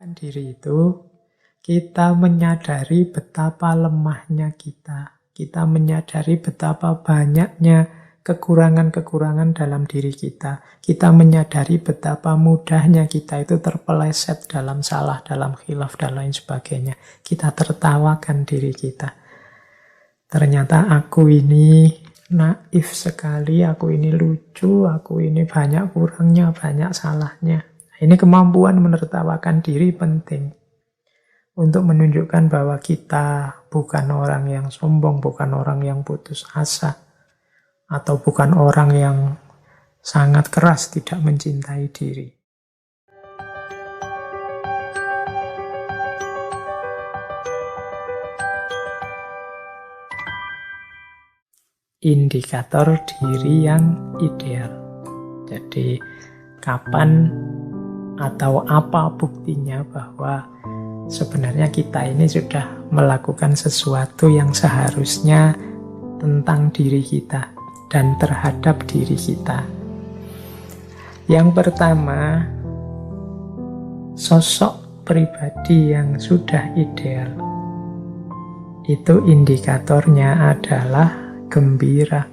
Diri itu kita menyadari betapa lemahnya kita. Kita menyadari betapa banyaknya kekurangan-kekurangan dalam diri kita. Kita menyadari betapa mudahnya kita itu terpeleset dalam salah, dalam khilaf, dan lain sebagainya. Kita tertawakan diri kita. Ternyata aku ini naif sekali, aku ini lucu, aku ini banyak kurangnya, banyak salahnya. Ini kemampuan menertawakan diri penting untuk menunjukkan bahwa kita bukan orang yang sombong, bukan orang yang putus asa, atau bukan orang yang sangat keras tidak mencintai diri. Indikator diri yang ideal. Jadi, kapan atau apa buktinya bahwa sebenarnya kita ini sudah melakukan sesuatu yang seharusnya tentang diri kita dan terhadap diri kita. Yang pertama, sosok pribadi yang sudah ideal. Itu indikatornya adalah gembira.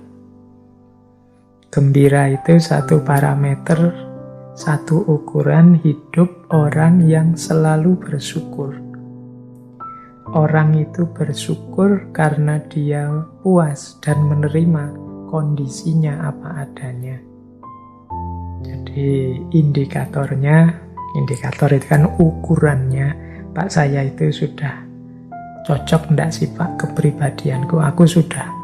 Gembira itu satu parameter, satu ukuran hidup orang yang selalu bersyukur. Orang itu bersyukur karena dia puas dan menerima kondisinya apa adanya. Jadi indikator itu kan ukurannya. Pak, saya itu sudah cocok enggak sih Pak kepribadianku? Aku sudah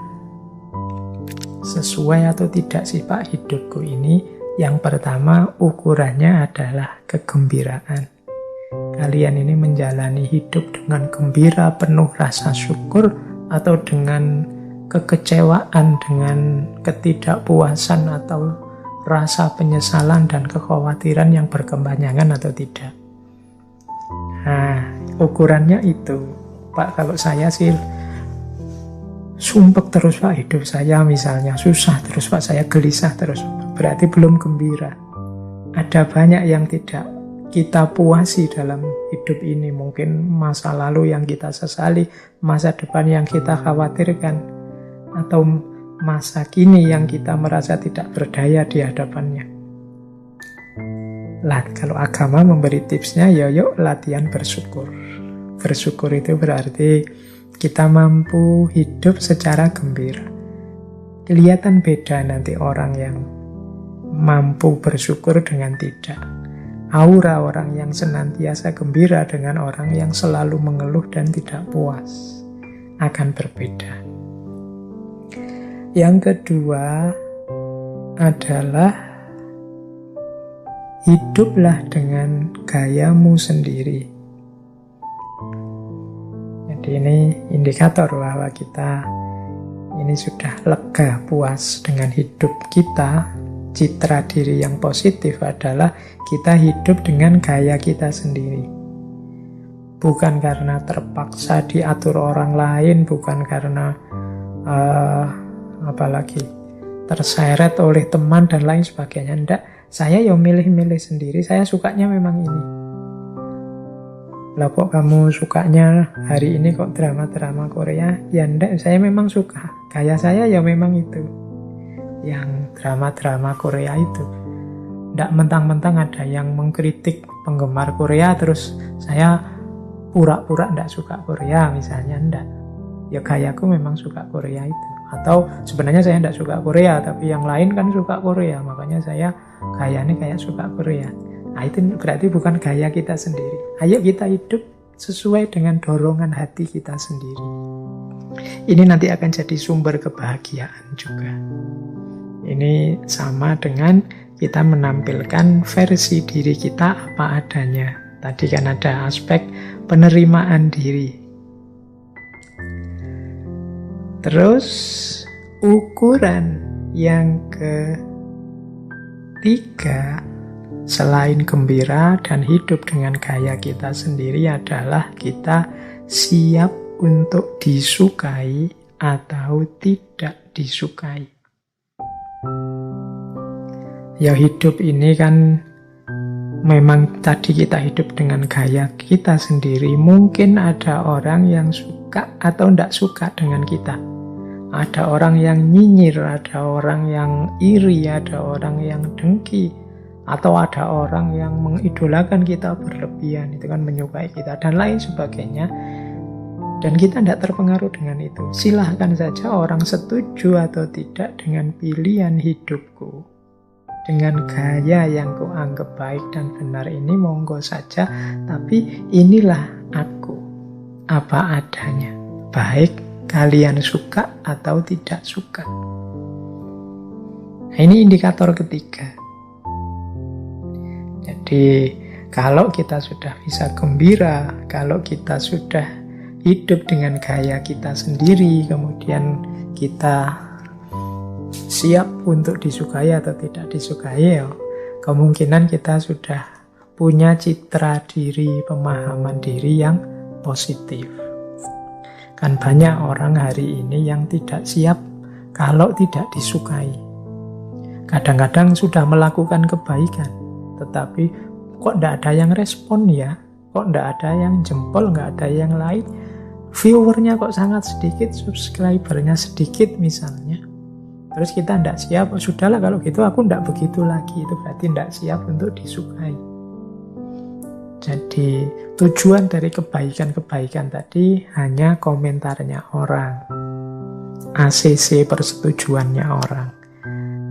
sesuai atau tidak sih Pak hidupku ini? Yang pertama ukurannya adalah kegembiraan. Kalian ini menjalani hidup dengan gembira, penuh rasa syukur, atau dengan kekecewaan, dengan ketidakpuasan, atau rasa penyesalan dan kekhawatiran yang berkepanjangan atau tidak. Nah, ukurannya itu. Pak, kalau saya sih sumpek terus Pak hidup saya, misalnya susah terus Pak, saya gelisah terus, berarti belum gembira. Ada banyak yang tidak kita puasi dalam hidup ini. Mungkin masa lalu yang kita sesali, masa depan yang kita khawatirkan, atau masa kini yang kita merasa tidak berdaya di hadapannya. Lah, kalau agama memberi tipsnya, yuk latihan bersyukur. Bersyukur itu berarti kita mampu hidup secara gembira. Kelihatan beda nanti orang yang mampu bersyukur dengan tidak. Aura orang yang senantiasa gembira dengan orang yang selalu mengeluh dan tidak puas akan berbeda. Yang kedua adalah hiduplah dengan gayamu sendiri. Ini indikator bahwa kita ini sudah lega, puas dengan hidup kita. Citra diri yang positif adalah kita hidup dengan gaya kita sendiri. Bukan karena terpaksa diatur orang lain, bukan karena apalagi terseret oleh teman dan lain sebagainya. Enggak, saya ya milih-milih sendiri, saya sukanya memang ini. Lah kok kamu sukanya hari ini kok drama-drama Korea? Ya enggak, saya memang suka. Gaya saya ya memang itu. Yang drama-drama Korea itu. Enggak mentang-mentang ada yang mengkritik penggemar Korea terus saya pura-pura enggak suka Korea misalnya, enggak. Ya gayaku memang suka Korea itu. Atau sebenarnya saya enggak suka Korea, tapi yang lain kan suka Korea, makanya saya gayanya kayak suka Korea. Nah, itu berarti bukan gaya kita sendiri. Ayo kita hidup sesuai dengan dorongan hati kita sendiri. Ini nanti akan jadi sumber kebahagiaan juga. Ini sama dengan kita menampilkan versi diri kita apa adanya. Tadi kan ada aspek penerimaan diri. Terus ukuran yang ketiga, selain gembira dan hidup dengan gaya kita sendiri, adalah kita siap untuk disukai atau tidak disukai. Ya hidup ini kan memang tadi kita hidup dengan gaya kita sendiri, mungkin ada orang yang suka atau tidak suka dengan kita. Ada orang yang nyinyir, ada orang yang iri, ada orang yang dengki, atau ada orang yang mengidolakan kita berlebihan, itu kan menyukai kita, dan lain sebagainya. Dan kita tidak terpengaruh dengan itu. Silahkan saja orang setuju atau tidak dengan pilihan hidupku, dengan gaya yang kuanggap baik dan benar ini, monggo saja. Tapi inilah aku, apa adanya. Baik kalian suka atau tidak suka. Nah, ini indikator ketiga. Jadi kalau kita sudah bisa gembira, kalau kita sudah hidup dengan gaya kita sendiri, kemudian kita siap untuk disukai atau tidak disukai, ya, kemungkinan kita sudah punya citra diri, pemahaman diri yang positif. Kan banyak orang hari ini yang tidak siap kalau tidak disukai. Kadang-kadang sudah melakukan kebaikan, tetapi kok tidak ada yang respon ya, kok tidak ada yang jempol, nggak ada yang like, viewernya kok sangat sedikit, subscribernya sedikit misalnya. Terus kita tidak siap, oh, sudahlah kalau gitu aku tidak begitu lagi, itu berarti tidak siap untuk disukai. Jadi tujuan dari kebaikan-kebaikan tadi hanya komentarnya orang, ACC persetujuannya orang.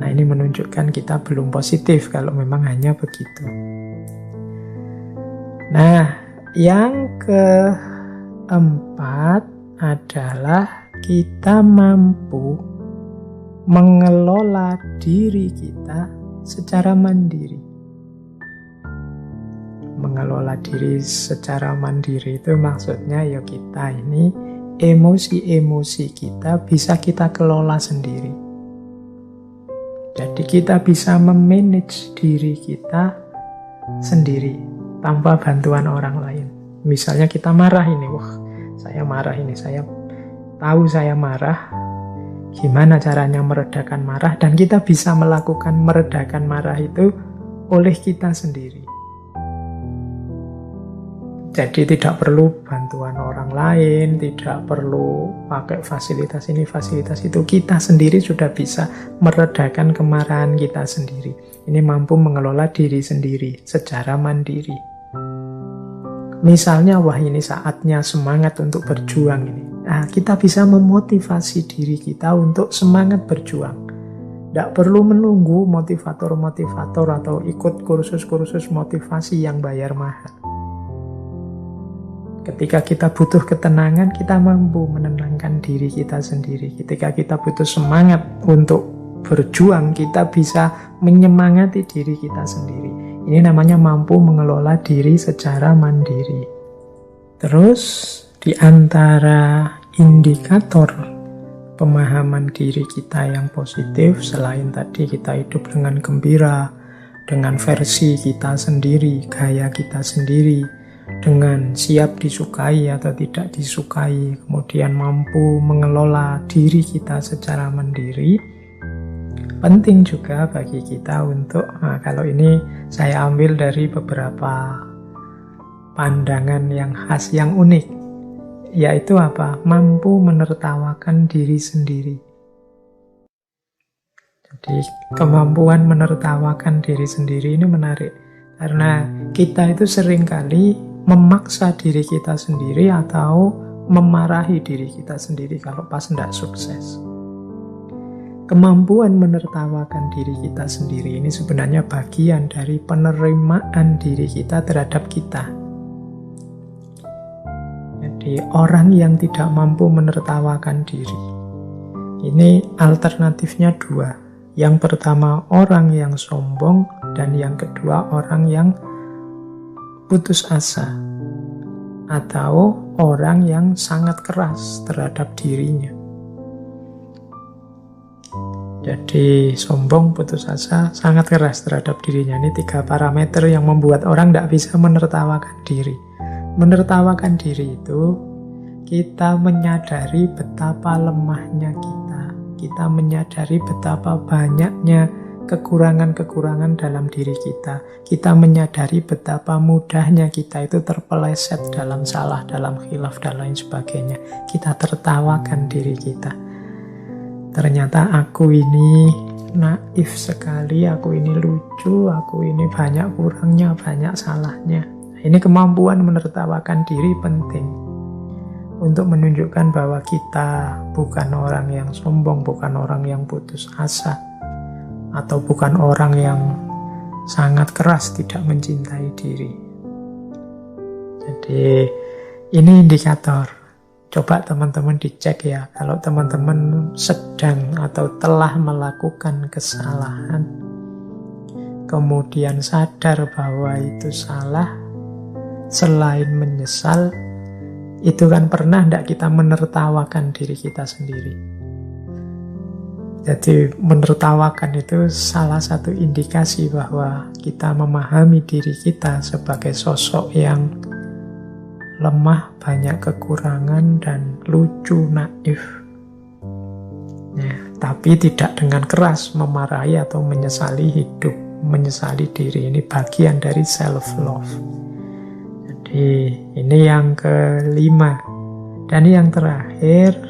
Nah, ini menunjukkan kita belum positif kalau memang hanya begitu. Nah, yang keempat adalah kita mampu mengelola diri kita secara mandiri. Mengelola diri secara mandiri itu maksudnya ya kita ini emosi-emosi kita bisa kita kelola sendiri. Jadi kita bisa memanage diri kita sendiri tanpa bantuan orang lain. Misalnya kita marah ini, wah saya marah ini, saya tahu saya marah, gimana caranya meredakan marah, dan kita bisa melakukan meredakan marah itu oleh kita sendiri. Jadi tidak perlu bantuan orang lain, tidak perlu pakai fasilitas ini, fasilitas itu. Kita sendiri sudah bisa meredakan kemarahan kita sendiri. Ini mampu mengelola diri sendiri secara mandiri. Misalnya, wah ini saatnya semangat untuk berjuang ini. Nah, kita bisa memotivasi diri kita untuk semangat berjuang. Tidak perlu menunggu motivator-motivator atau ikut kursus-kursus motivasi yang bayar mahal. Ketika kita butuh ketenangan, kita mampu menenangkan diri kita sendiri. Ketika kita butuh semangat untuk berjuang, kita bisa menyemangati diri kita sendiri. Ini namanya mampu mengelola diri secara mandiri. Terus, di antara indikator pemahaman diri kita yang positif, selain tadi kita hidup dengan gembira, dengan versi kita sendiri, gaya kita sendiri, dengan siap disukai atau tidak disukai, kemudian mampu mengelola diri kita secara mandiri. Penting juga bagi kita untuk, kalau ini saya ambil dari beberapa pandangan yang khas, yang unik, yaitu apa? Mampu menertawakan diri sendiri. Jadi kemampuan menertawakan diri sendiri ini menarik, karena kita itu seringkali memaksa diri kita sendiri atau memarahi diri kita sendiri kalau pas tidak sukses. Kemampuan menertawakan diri kita sendiri ini sebenarnya bagian dari penerimaan diri kita terhadap kita. Jadi orang yang tidak mampu menertawakan diri, ini alternatifnya dua. Yang pertama orang yang sombong, dan yang kedua orang yang putus asa, atau orang yang sangat keras terhadap dirinya. Jadi sombong, putus asa, sangat keras terhadap dirinya. Ini 3 parameter yang membuat orang tidak bisa menertawakan diri. Menertawakan diri itu kita menyadari betapa lemahnya kita. Kita menyadari betapa banyaknya kekurangan-kekurangan dalam diri kita. Kita menyadari betapa mudahnya kita itu terpeleset dalam salah, dalam khilaf, dan lain sebagainya. Kita tertawakan diri kita. Ternyata aku ini naif sekali, aku ini lucu, aku ini banyak kurangnya, banyak salahnya. Ini kemampuan menertawakan diri penting untuk menunjukkan bahwa kita bukan orang yang sombong, bukan orang yang putus asa, atau bukan orang yang sangat keras tidak mencintai diri. Jadi ini indikator. Coba teman-teman dicek ya, kalau teman-teman sedang atau telah melakukan kesalahan, kemudian sadar bahwa itu salah, selain menyesal, itu kan pernah tidak kita menertawakan diri kita sendiri. Jadi menertawakan itu salah satu indikasi bahwa kita memahami diri kita sebagai sosok yang lemah, banyak kekurangan, dan lucu, naif. Nah, tapi tidak dengan keras memarahi atau menyesali hidup, menyesali diri. Ini bagian dari self-love. Jadi ini yang kelima. Dan yang terakhir,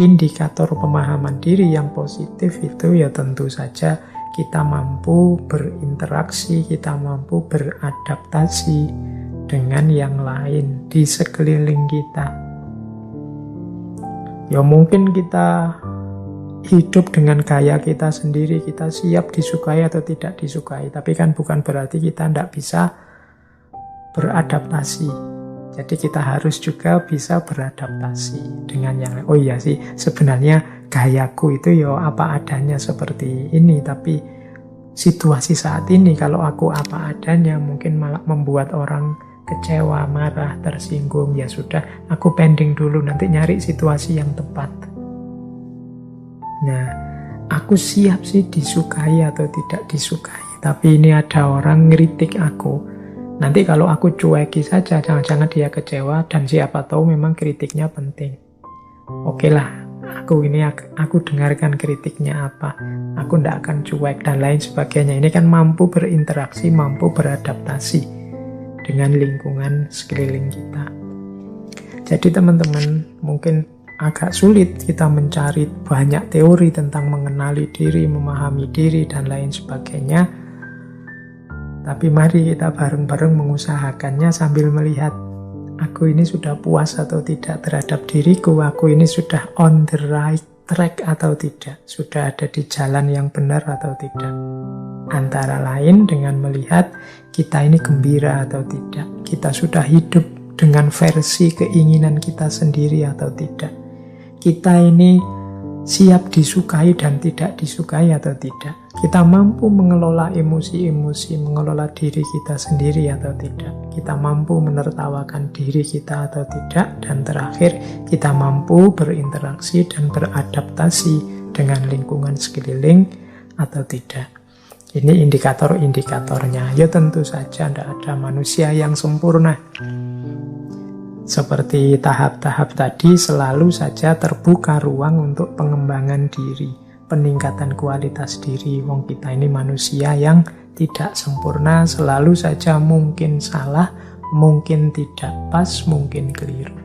indikator pemahaman diri yang positif itu ya tentu saja kita mampu berinteraksi, kita mampu beradaptasi dengan yang lain di sekeliling kita. Ya mungkin kita hidup dengan gaya kita sendiri, kita siap disukai atau tidak disukai, tapi kan bukan berarti kita tidak bisa beradaptasi. Jadi kita harus juga bisa beradaptasi dengan yang lain. Oh iya sih, sebenarnya gayaku itu ya apa adanya seperti ini, tapi situasi saat ini kalau aku apa adanya mungkin malah membuat orang kecewa, marah, tersinggung. Ya sudah, aku pending dulu, nanti nyari situasi yang tepat. Nah, aku siap sih disukai atau tidak disukai, tapi ini ada orang ngeritik aku. Nanti kalau aku cueki saja, jangan-jangan dia kecewa, dan siapa tahu memang kritiknya penting. Oke lah, aku dengarkan kritiknya apa, aku tidak akan cuek dan lain sebagainya. Ini kan mampu berinteraksi, mampu beradaptasi dengan lingkungan sekeliling kita. Jadi teman-teman, mungkin agak sulit kita mencari banyak teori tentang mengenali diri, memahami diri, dan lain sebagainya. Tapi mari kita bareng-bareng mengusahakannya sambil melihat, aku ini sudah puas atau tidak terhadap diriku, aku ini sudah on the right track atau tidak, sudah ada di jalan yang benar atau tidak. Antara lain dengan melihat kita ini gembira atau tidak, kita sudah hidup dengan versi keinginan kita sendiri atau tidak, kita ini siap disukai dan tidak disukai atau tidak, kita mampu mengelola emosi-emosi, mengelola diri kita sendiri atau tidak, kita mampu menertawakan diri kita atau tidak, dan terakhir kita mampu berinteraksi dan beradaptasi dengan lingkungan sekeliling atau tidak. Ini indikator-indikatornya. Ya tentu saja tidak ada manusia yang sempurna. Seperti tahap-tahap tadi, selalu saja terbuka ruang untuk pengembangan diri, peningkatan kualitas diri. Wong kita ini manusia yang tidak sempurna, selalu saja mungkin salah, mungkin tidak pas, mungkin keliru.